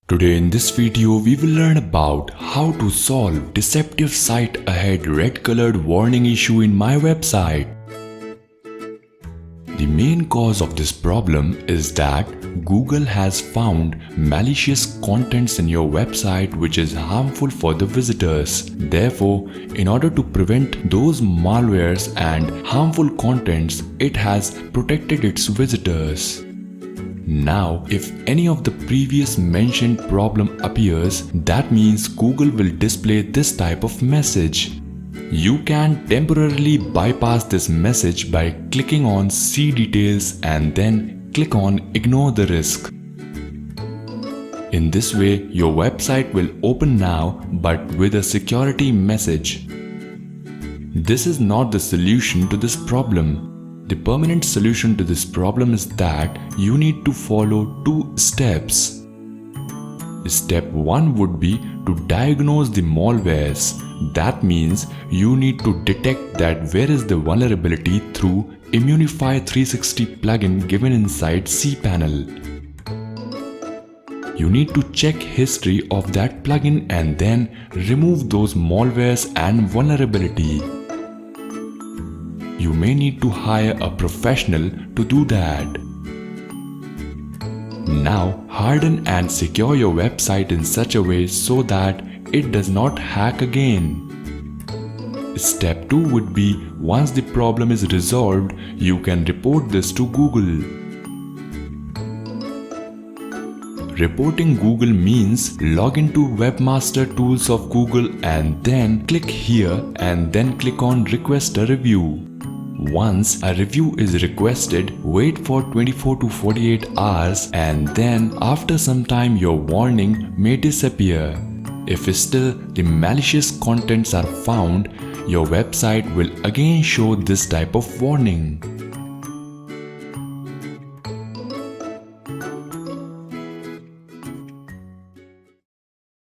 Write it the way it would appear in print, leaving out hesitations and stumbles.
Today in this video we will learn about how to solve deceptive site ahead red colored warning issue in my website. The main cause of this problem is that Google has found malicious contents in your website which is harmful for the visitors. Therefore, in order to prevent those malwares and harmful contents, it has protected its visitors. Now, if any of the previous mentioned problem appears, that means Google will display this type of message. You can temporarily bypass this message by clicking on See Details and then click on Ignore the risk. In this way, your website will open now but with a security message. This is not the solution to this problem. The permanent solution to this problem is that you need to follow two steps. Step 1 would be to diagnose the malwares. That means you need to detect that where is the vulnerability through Immunify 360 plugin given inside cPanel. You need to check history of that plugin and then remove those malwares and vulnerability. You may need to hire a professional to do that. Now, harden and secure your website in such a way so that it does not hack again. Step 2 would be, once the problem is resolved, you can report this to Google. Reporting Google means log into Webmaster tools of Google and then click here and then click on Request a Review. Once a review is requested, wait for 24 to 48 hours and then after some time your warning may disappear. If still the malicious contents are found, your website will again show this type of warning.